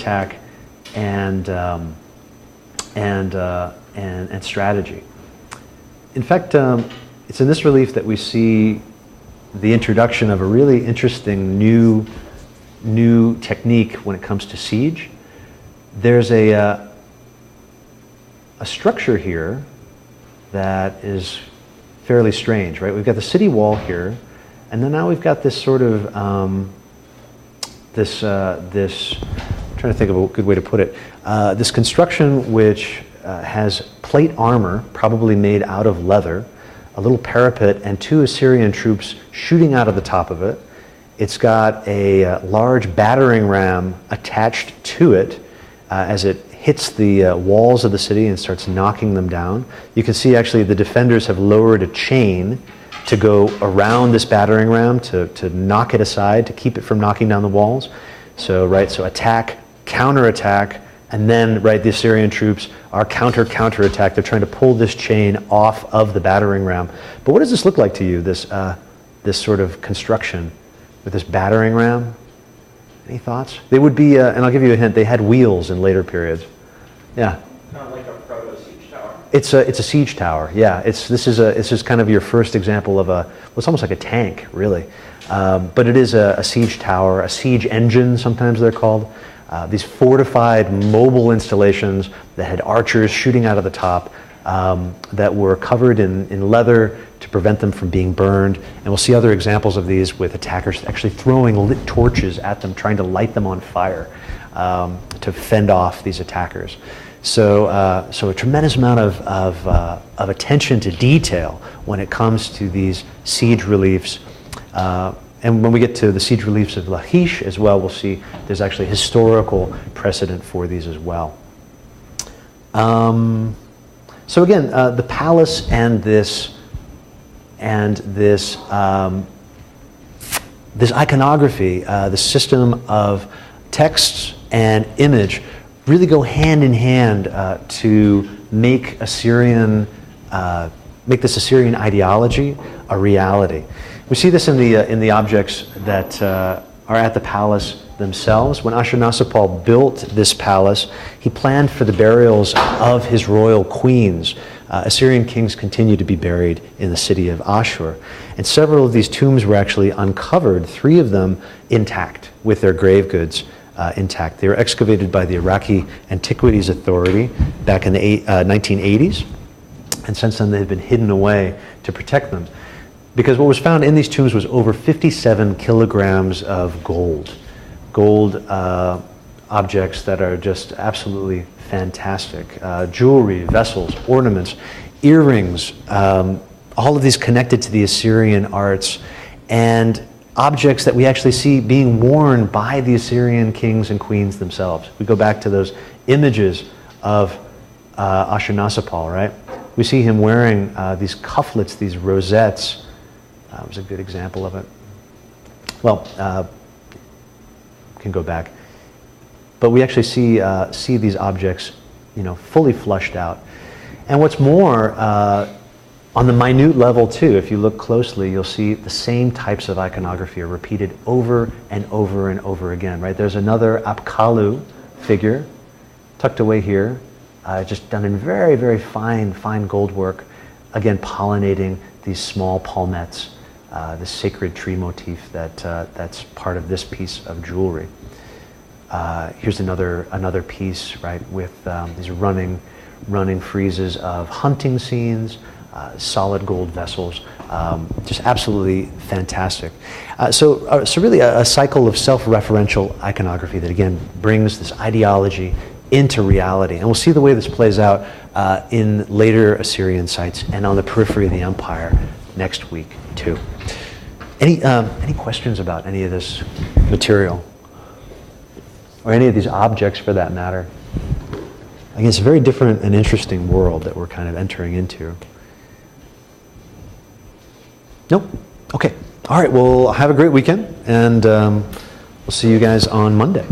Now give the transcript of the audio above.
attack and strategy. In fact, it's in this relief that we see the introduction of a really interesting new technique when it comes to siege. There's a structure here that is fairly strange, right? We've got the city wall here, and then now we've got this sort of this I'm trying to think of a good way to put it. This construction which has plate armor, probably made out of leather, a little parapet, and 2 Assyrian troops shooting out of the top of it. It's got a large battering ram attached to it as it hits the walls of the city and starts knocking them down. You can see actually the defenders have lowered a chain to go around this battering ram to knock it aside, to keep it from knocking down the walls. So attack, counterattack, and then the Assyrian troops are counterattack. They're trying to pull this chain off of the battering ram. But what does this look like to you, this sort of construction with this battering ram? Any thoughts? They would be, and I'll give you a hint, they had wheels in later periods. Yeah. Kind of like a proto-siege tower. It's a siege tower. Yeah. This is kind of your first example of it's almost like a tank, really. But it is a siege tower, a siege engine, sometimes they're called. These fortified mobile installations that had archers shooting out of the top, that were covered in leather to prevent them from being burned. And we'll see other examples of these with attackers actually throwing lit torches at them, trying to light them on fire to fend off these attackers. So a tremendous amount of attention to detail when it comes to these siege reliefs. And when we get to the siege reliefs of Lachish as well, we'll see there's actually historical precedent for these as well. So again, the palace and this iconography, the system of texts and image, really go hand in hand to make this Assyrian ideology a reality. We see this in the objects that are at the palace themselves. When Ashurnasirpal built this palace, he planned for the burials of his royal queens. Assyrian kings continue to be buried in the city of Ashur. And several of these tombs were actually uncovered, 3 of them intact, with their grave goods intact. They were excavated by the Iraqi Antiquities Authority back in the 1980s. And since then, they've been hidden away to protect them. Because what was found in these tombs was over 57 kilograms of gold objects that are just absolutely fantastic. Jewelry, vessels, ornaments, earrings, all of these connected to the Assyrian arts, and objects that we actually see being worn by the Assyrian kings and queens themselves. We go back to those images of Ashurnasirpal, right? We see him wearing these cufflets, these rosettes. Was a good example of it. Well, can go back, but we actually see these objects, fully flushed out. And what's more, on the minute level too, if you look closely, you'll see the same types of iconography are repeated over and over and over again. Right? There's another Apkallu figure tucked away here, just done in very, very fine gold work. Again, pollinating these small palmettes. The sacred tree motif that's part of this piece of jewelry. Here's another piece, right, with these running friezes of hunting scenes, solid gold vessels, just absolutely fantastic. So really a cycle of self-referential iconography that again brings this ideology into reality, and we'll see the way this plays out in later Assyrian sites and on the periphery of the empire next week too. Any questions about any of this material? Or any of these objects for that matter? I guess it's a very different and interesting world that we're kind of entering into. Nope? Okay. All right, well, have a great weekend, and we'll see you guys on Monday.